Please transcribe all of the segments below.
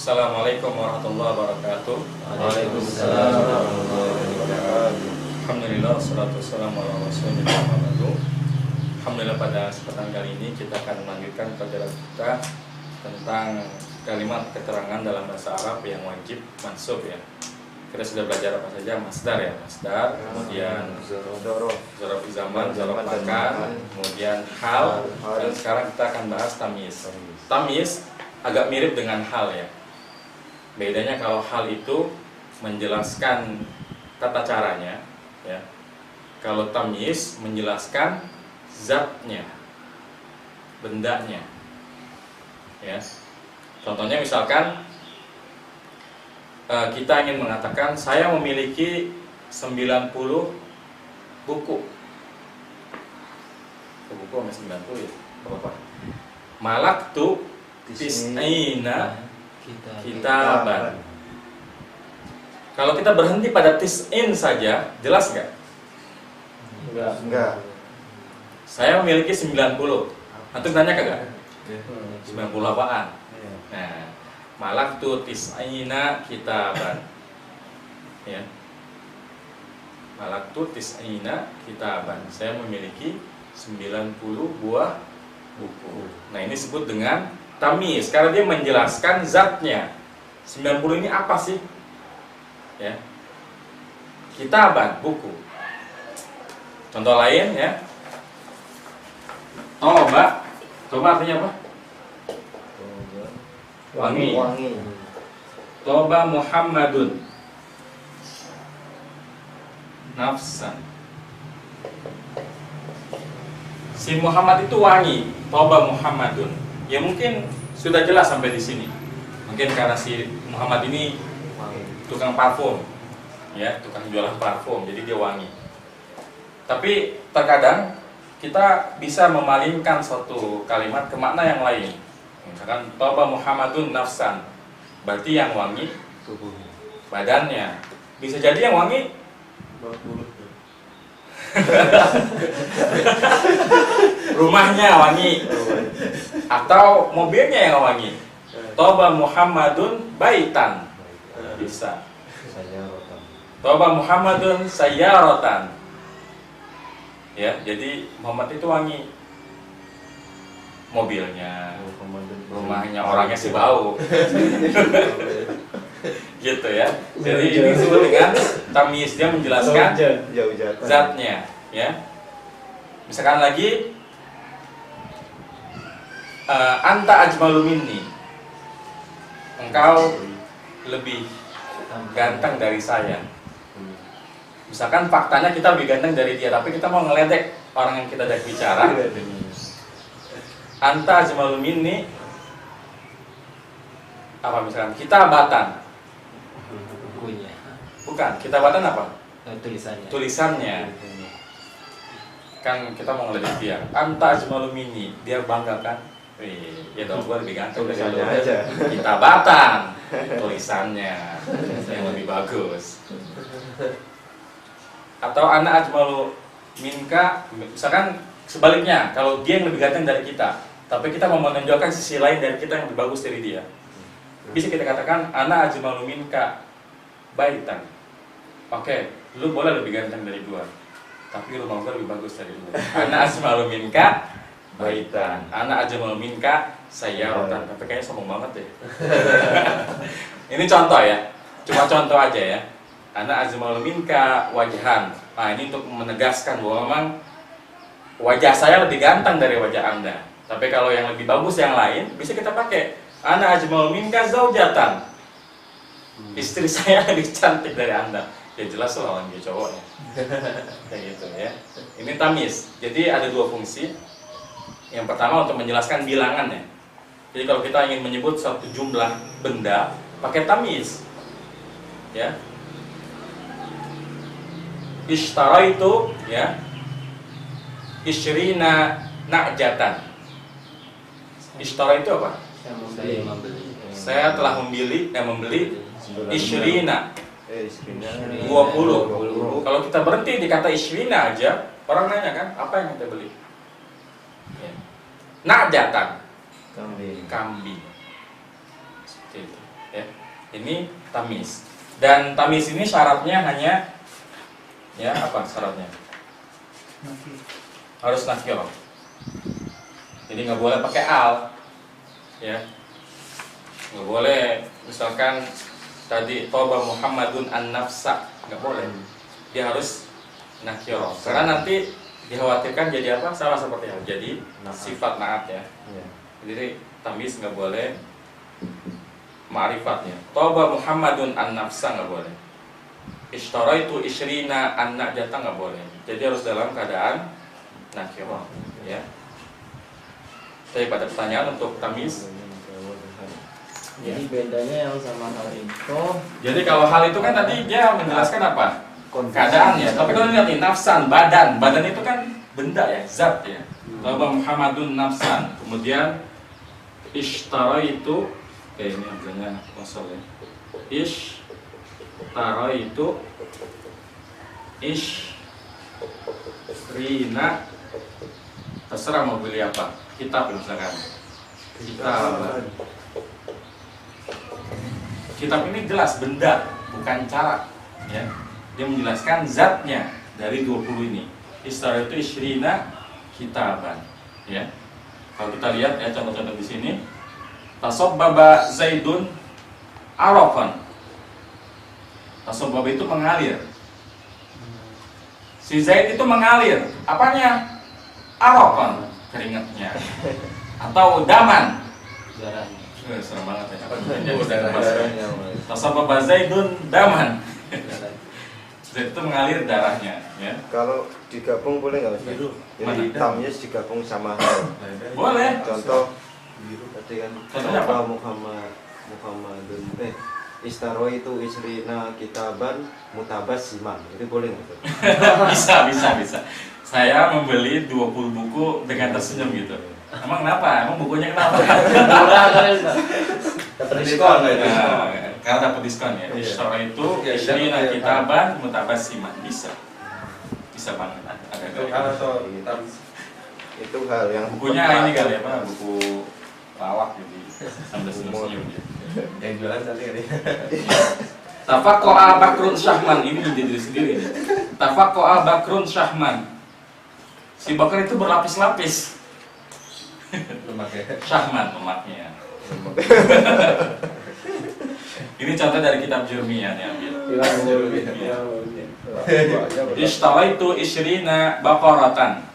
Assalamualaikum warahmatullahi wabarakatuh. Waalaikumsalam warahmatullahi wabarakatuh. Alhamdulillah, wassalatu wassalamu ala rasulillah Muhammadin. Alhamdulillah, pada kesempatan kali ini kita akan melanjutkan pelajaran kita tentang kalimat keterangan dalam bahasa Arab yang wajib mansub ya. Kita sudah belajar apa saja? Masdar ya, masdar, kemudian zarf zaman, zarf makan, kemudian hal, dan sekarang kita akan bahas tamyiz. Tamyiz agak mirip dengan hal ya. Bedanya kalau hal itu menjelaskan tata caranya ya. Kalau tamyiz menjelaskan zatnya, bendanya. Ya. Contohnya misalkan kita ingin mengatakan saya memiliki 90 buku. Buku sama 90 ya. Apa? Malaktu tis'ina kitaban. Kalau kita berhenti pada tis'in saja, jelas nggak? Enggak. Saya memiliki 90. Antum nanya kagak? 90 apaan? Nah, malaktu tis'ina kitaban. Ya. Malaktu tis'ina kitaban. Saya memiliki 90 buah buku. Nah, ini disebut dengan tamyiz karena dia menjelaskan zatnya. 90 ini apa sih? Ya. Kitaban, buku. Contoh lain ya. Toba. Toba artinya apa? Wangi. Toba Muhammadun nafsan. Si Muhammad itu wangi. Toba Muhammadun. Ya mungkin sudah jelas sampai di sini. Mungkin karena si Muhammad ini tukang parfum, ya, tukang jualan parfum, jadi dia wangi. Tapi terkadang kita bisa memalingkan suatu kalimat ke makna yang lain. Misalkan Toba Muhammadun nafsan, berarti yang wangi badannya. Bisa jadi yang wangi rumahnya wangi, atau mobilnya yang wangi. Toba Muhammadun baitan, bisa. Toba Muhammadun sayyaratan. Ya, jadi Muhammad itu wangi. Mobilnya, rumahnya, orangnya sih bau. Gitu ya. Jadi ini disebut dengan tamyiz, dia menjelaskan zatnya, ya. Misalkan lagi anta ajmalu minni. Engkau lebih ganteng dari saya. Misalkan faktanya kita lebih ganteng dari dia, tapi kita mau ngeledek orang yang kita ajak bicara. Anta ajmalu minni. Apa misalkan? Kitabatan. Bukunya. Bukan, kitabatan apa? Tulisannya. Tulisannya. Kan kita mau ngeledek dia. Anta ajmalu minni. Dia bangga kan? Wih, ya dong, gua lebih ganteng dari lu. Kitabatan. Tulisannya yang lebih bagus. Atau anak ajmalu minka, misalkan sebaliknya, kalau dia yang lebih ganteng dari kita, tapi kita mau menonjolkan sisi lain dari kita yang lebih bagus dari dia, bisa kita katakan anak ajmalu minka baitan. Oke, lu boleh lebih ganteng dari gua, tapi rumah gua lebih bagus dari lu. Anak ajmalu minka baitan, anak ajmalu minka sayyaratan. Tapi kayaknya sombong banget ya. Ini contoh ya, cuma contoh aja ya. Ana azmalu minka wajhan. Nah, ini untuk menegaskan bahwa memang wajah saya lebih ganteng dari wajah Anda. Tapi kalau yang lebih bagus yang lain bisa kita pakai ana azmalu minka zaujatan. Istri saya lebih cantik dari Anda. Ya jelas lah orang dia cowoknya. Kayak gitu ya. Ini tamyiz. Jadi ada dua fungsi. Yang pertama untuk menjelaskan bilangannya. Jadi kalau kita ingin menyebut suatu jumlah benda pakai tamyiz. Ya. Ishtara itu ya isyrina na'jatan. Ishtara itu apa? Saya telah membeli isyrina 20. Kalau kita berhenti di kata isyrina aja, orang nanya kan, apa yang kita beli? Na'jatan. Kambing. Kambing. Seperti itu. Ya. Ini tamis. Dan tamis ini syaratnya hanya ya apa syaratnya? Harus nakirah. Jadi nggak boleh pakai al, ya. Nggak boleh misalkan tadi toba Muhammadun an-nafsa, nggak boleh. Dia harus nakirah. Karena nanti dikhawatirkan jadi apa? Salah seperti hal. Jadi sifat naat ya. Jadi tamis nggak boleh, ma'rifatnya. Toba Muhammadun an-nafsa nggak boleh. Ishtaraitu ishrina an-najata nggak boleh. Jadi harus dalam keadaan nakirah, ya. Saya pada pertanyaan untuk tamis. Jadi bedanya yang sama hal itu. Jadi kalau hal itu kan tadi dia menjelaskan apa? Keadaannya. Tapi kalau lihat nih nafsan, badan. Badan itu kan benda ya, zat ya. Toba Muhammadun nafsan. Kemudian ishtaraitu kayak ini artinya kosong ya. Ishtaraitu ishrina, terserah mau beli apa, kitab misalkan. Kitab ini jelas benda, bukan cara ya. Dia menjelaskan zatnya dari 20 ini. Ishtaraitu ishrina kitaban ya. Kalau kita lihat ya contoh-contoh di sini, tasabbaba Zaidun arafan. Tasabbaba itu mengalir. Si Zaid itu mengalir. Apanya? Arafan, keringatnya. Atau daman. Darahnya. Serem banget ya. Tasabbaba Zaidun daman. Zaid itu mengalir darahnya ya. Kalau digabung boleh nggak Ustaz? Jadi tamyiz digabung sama hal. Boleh. Contoh tadi kan Contohnya apa? Muhammadun istaroi itu isrina kitaban mutabassiman. Itu boleh nggak Ustaz? Bisa. Saya membeli 20 buku dengan tersenyum gitu. Emang kenapa? Emang bukunya kenapa? Murah kali Ustaz. Dapat diskon. Nah, karena dapat diskon ya. Istora itu isrina kitaban mutabassiman. Bisa banget. Itu hal yang Bukunya ini kali ya Pak, buku lawak jadi sambil senyum-senyum gitu. Yang jualan tadi kan ya. Tafaqqa Bakrun Syahman, ini ide diri sendiri nih. Tafaqqa Bakrun Syahman. Si Bakar itu berlapis-lapis. Lemaknya. Syahman lemaknya. Ini contoh dari kitab Jurmiyah nih ambil. Ishtaraitu ishrina baqaratan.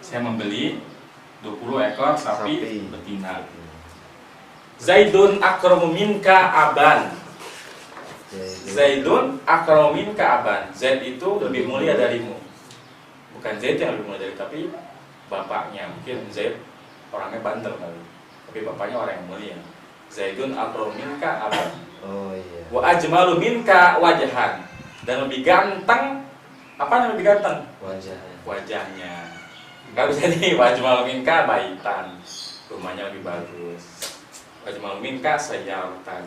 Saya membeli 20 ekor sapi betina. Zaidun akramu minka aban. Zaidun akramu minka aban. Zaid itu lebih mulia darimu. Bukan Zaid yang lebih mulia dari, tapi bapaknya. Mungkin Zaid orangnya banter kali, tapi bapaknya orang yang mulia. Zaidun akramu minka aban. Oh iya. Wa ajmalu minka wajhan. Dan lebih ganteng. Apa yang lebih ganteng? Wajahnya. Gak bisa nih, wa ajmalu minka baitan. Rumahnya lebih bagus. Wa ajmalu minka sayyaratan.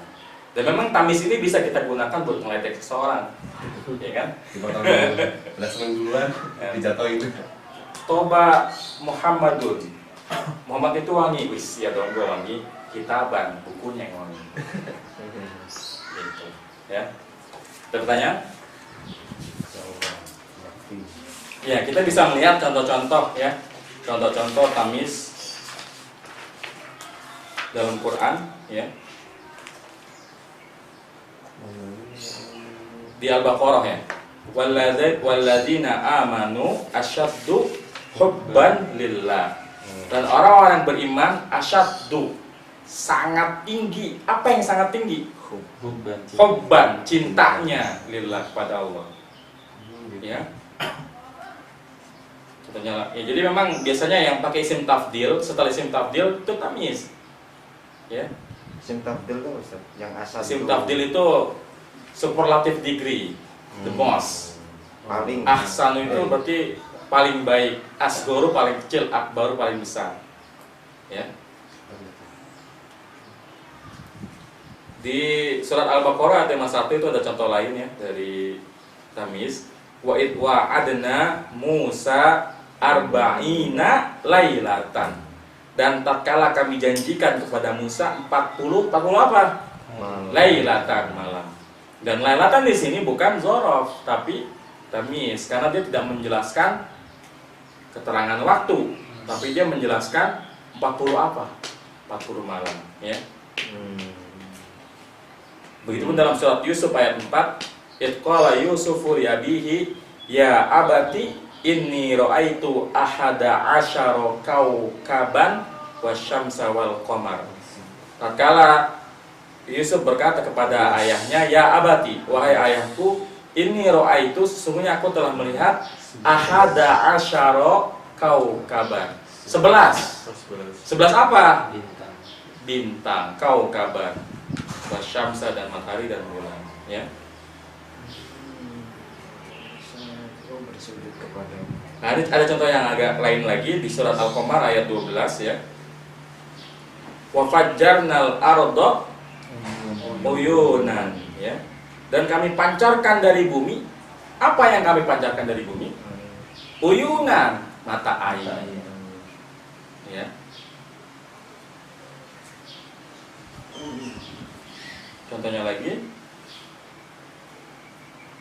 Dan memang tamis ini bisa kita gunakan buat ngeledek seseorang. Ya kan? Dipotong dulu. Udah seneng duluan, dijatuhin. Toba Muhammadun. Muhammad itu wangi. Wis, ya dong gue wangi. Kitaban, bukunya yang wangi. Gitu. Ya. Ada pertanyaan? Ya, kita bisa melihat contoh-contoh ya. Contoh-contoh tamis dalam Quran ya. Di Al-Baqarah ya. Walladzina amanu asyaddu hubban lillah. Dan orang-orang beriman asyaddu, sangat tinggi. Apa yang sangat tinggi? Hubban, cintanya lillah kepada Allah. Ya. Contohnya, ya, jadi memang biasanya yang pakai isim tafdil, setelah isim tafdil itu tamyiz. Ya. Isim tafdil tuh Ustaz, yang asal Isim tafdil itu superlative degree, the most. paling Ahsanu itu berarti paling baik, asgoru paling kecil, akbaru paling besar. Ya. Di surat Al-Baqarah ayat 1 itu ada contoh lain ya dari tamyiz. Wa id wa'adna Musa arba'ina lailatan. Dan tatkala kami janjikan kepada Musa 40 apa? lailatan malam. Dan lailatan di sini bukan zorof tapi tamyiz karena dia tidak menjelaskan keterangan waktu, tapi dia menjelaskan 40 apa? 40 malam, ya. Begitupun dalam surat Yusuf ayat 4, Idqala Yusufu li abihi ya abati inni ra'aitu ahada asyara kaukaban wasyamsa wal qamar. Tatkala Yusuf berkata kepada ayahnya, ya abati, wahai ayahku, inni ra'aitu, sesungguhnya aku telah melihat ahada asyara kaukaban. 11 apa? Bintang kaukaban, wasyamsa dan matahari dan bulan, ya. Nah, ini ada contoh yang agak lain lagi di surat Al-Qamar ayat 12, ya. Wa fajjarnal arda uyunan, ya. Dan kami pancarkan dari bumi. Apa yang kami pancarkan dari bumi? Uyunan, mata air. Ya. Contohnya lagi.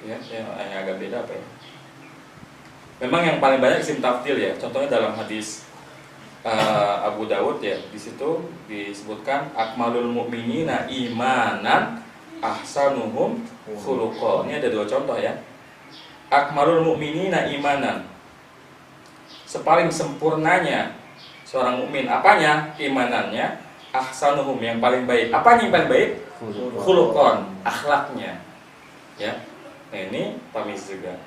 Ya, yang agak beda apa ya? Memang yang paling banyak isim tafdil ya. Contohnya dalam hadis Abu Dawud ya, di situ disebutkan akmalul mu'minina imanan ahsanuhum khuluqa. Ini ada 2 contoh ya. Akmalul mu'minina imanan, sepaling sempurnanya seorang mukmin, apanya? Imanannya. Ahsanuhum, yang paling baik. Apanya yang paling baik? Khuluqan, akhlaknya. Ya. Nah, ini tamyiz juga.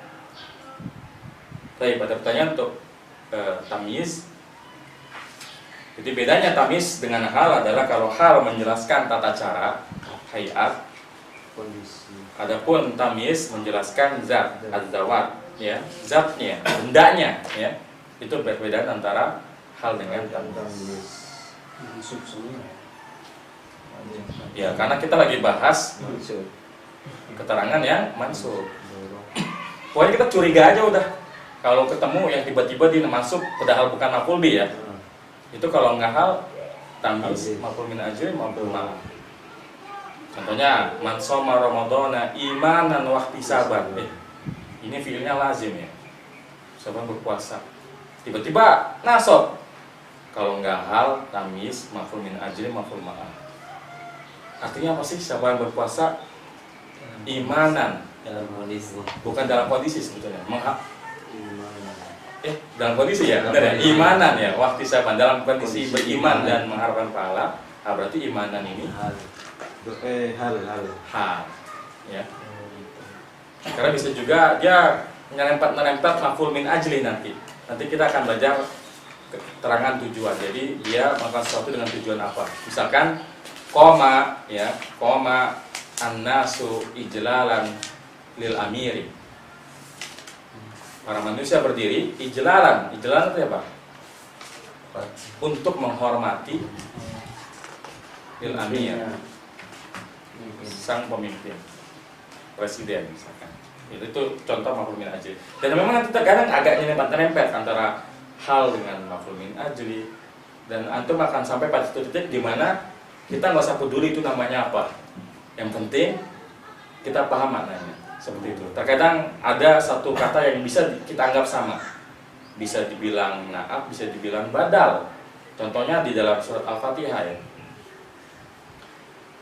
Baik, pada pertanyaan untuk tamyiz. Jadi bedanya tamyiz dengan hal adalah kalau hal menjelaskan tata cara, hayat, kondisi. adapun tamyiz menjelaskan zat, az-zawat, ya, zatnya, bendanya, ya. Itu perbedaan antara hal dengan tamyiz. Ya, karena kita lagi bahas keterangan yang mansub. Pokoknya kita curiga aja udah. Kalau ketemu yang tiba-tiba dia masuk padahal bukan maf'ul bi ya. Itu kalau nggak hal tamyiz maf'ul min ajli maf'ul ma. Contohnya man shoma ramadhana imanan wa ihtisaban. Ini fiilnya lazim ya. Siapa berpuasa. Tiba-tiba nasab. Kalau nggak hal tamyiz maf'ul min ajli maf'ul ma. Artinya apa sih siapa yang berpuasa imanan Dalam kondisi. bukan dalam kondisi sebetulnya. Dalam kondisi ya, benar ya, imanan ya, waktu saban dalam kondisi beriman dan mengharapkan pahala. Nah, berarti imanan ini hal ya. Karena bisa juga dia nyerempet maf'ul min ajli nanti kita akan belajar keterangan tujuan. Jadi dia melakukan sesuatu dengan tujuan apa? Misalkan koma ya, koma an-nasu ijlalan lil amiri. Para manusia berdiri ijlalan itu apa? Untuk menghormati lil amir, sang pemimpin, presiden misalkan. Itu contoh maf'ul min ajli. Dan memang nanti terkadang agak nyerempet antara hal dengan maf'ul min ajli, dan antum akan sampai pada satu titik di mana kita nggak usah peduli itu namanya apa. Yang penting kita paham maknanya. Seperti itu. Terkadang ada satu kata yang bisa kita anggap sama. Bisa dibilang na'at, bisa dibilang badal. Contohnya di dalam surat Al-Fatihah ya.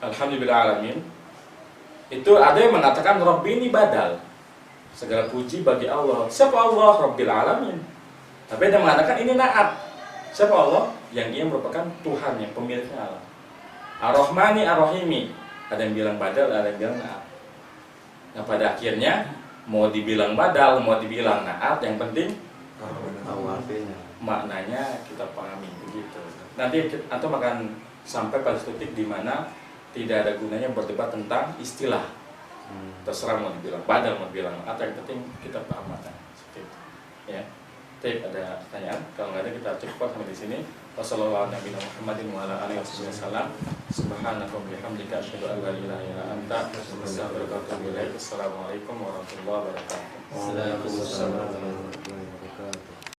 Alhamdulillahirrahmanirrahim. Itu ada yang mengatakan Rabbi ini badal. Segala puji bagi Allah. Siapa Allah? Rabbil alamin. Tapi ada yang mengatakan ini na'at. Siapa Allah? Yang ia merupakan Tuhan, yang pemiliknya Allah. Ar-Rahmani Ar-Rahimi. Ada yang bilang badal, ada yang bilang na'at. Nah, pada akhirnya mau dibilang badal, mau dibilang na'at, yang penting maknanya kita pahami begitu. Nanti atau akan sampai pada titik di mana tidak ada gunanya berdebat tentang istilah. Terserah mau dibilang badal, mau dibilang na'at, yang penting kita paham maknanya. Seperti itu. Ya. Tapi ada pertanyaan, kalau nggak ada kita cukup sampai di sini. Wassalamualaikum warahmatullahi wabarakatuh. Subhanaka wa bihamdika asyhadu an la ilaha illa anta astaghfiruka wa atubu ilaik. Assalamualaikum warahmatullahi wabarakatuh. Waalaikumsalam warahmatullahi wabarakatuh.